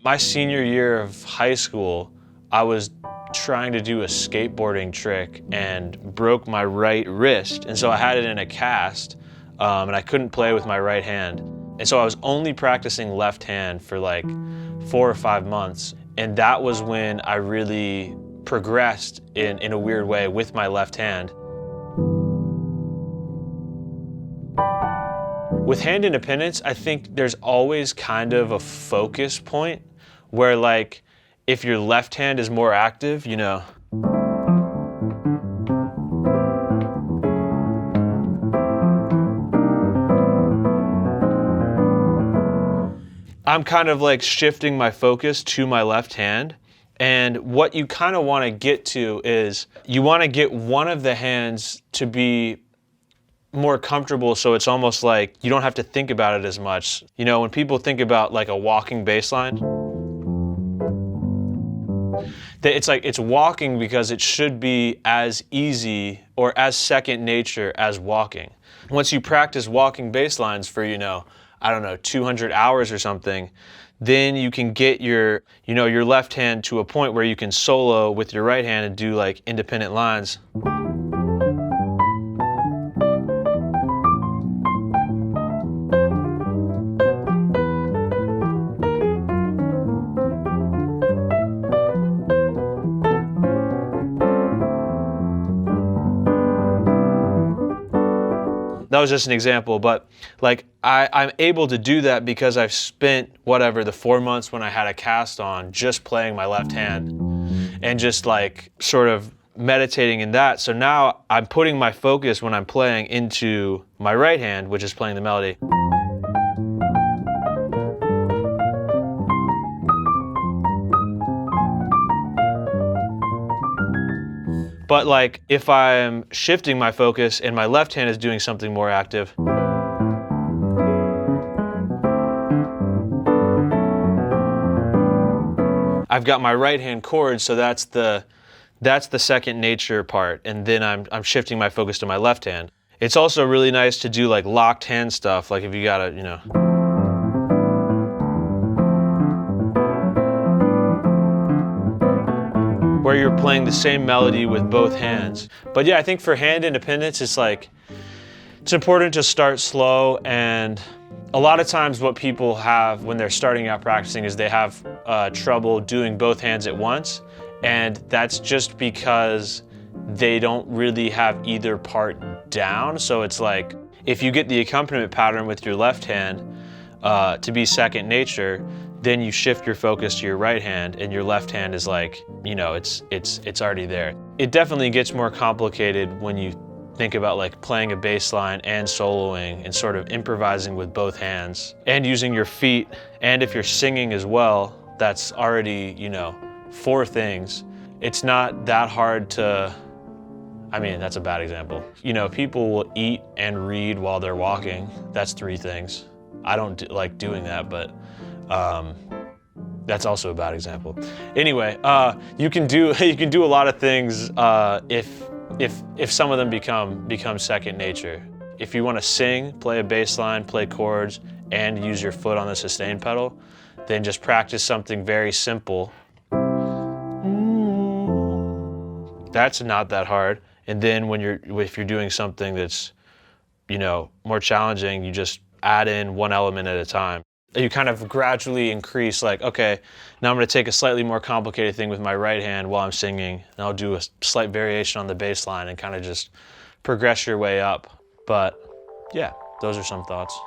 My senior year of high school, I was trying to do a skateboarding trick and broke my right wrist. And so I had it in a cast, and I couldn't play with my right hand. And so I was only practicing left hand for like 4 or 5 months. And that was when I really progressed in a weird way with my left hand. With hand independence, I think there's always kind of a focus point where, like, if your left hand is more active, you know, I'm kind of like shifting my focus to my left hand. And what you kind of want to get to is you want to get one of the hands to be more comfortable, so it's almost like you don't have to think about it as much. You know, when people think about like a walking bass line, it's like it's walking because it should be as easy or as second nature as walking. Once you practice walking bass lines for, you know, I don't know, 200 hours or something, then you can get your, you know, your left hand to a point where you can solo with your right hand and do like independent lines. That was just an example, but like I'm able to do that because I've spent whatever the 4 months when I had a cast on just playing my left hand and just like sort of meditating in that. So now I'm putting my focus when I'm playing into my right hand, which is playing the melody. But like if I'm shifting my focus and my left hand is doing something more active, I've got my right hand chord, so that's the second nature part, and then I'm shifting my focus to my left hand. It's also really nice to do like locked hand stuff, like if you gotta, you know, where you're playing the same melody with both hands. But yeah, I think for hand independence, it's like, it's important to start slow, and a lot of times what people have when they're starting out practicing is they have trouble doing both hands at once, and that's just because they don't really have either part down. So it's like, if you get the accompaniment pattern with your left hand to be second nature, then you shift your focus to your right hand, and your left hand is like, you know, it's already there. It definitely gets more complicated when you think about like playing a bass line and soloing and sort of improvising with both hands and using your feet. And if you're singing as well, that's already, you know, 4 things. It's not that hard to, I mean, that's a bad example. You know, people will eat and read while they're walking. That's 3 things. I don't like doing that, but that's also a bad example. Anyway, you can do a lot of things if some of them become second nature. If you want to sing, play a bass line, play chords, and use your foot on the sustain pedal, then just practice something very simple. That's not that hard. And then if you're doing something that's, you know, more challenging, you just add in one element at a time. You kind of gradually increase, like, okay, now I'm going to take a slightly more complicated thing with my right hand while I'm singing, and I'll do a slight variation on the bass line and kind of just progress your way up. But yeah, those are some thoughts.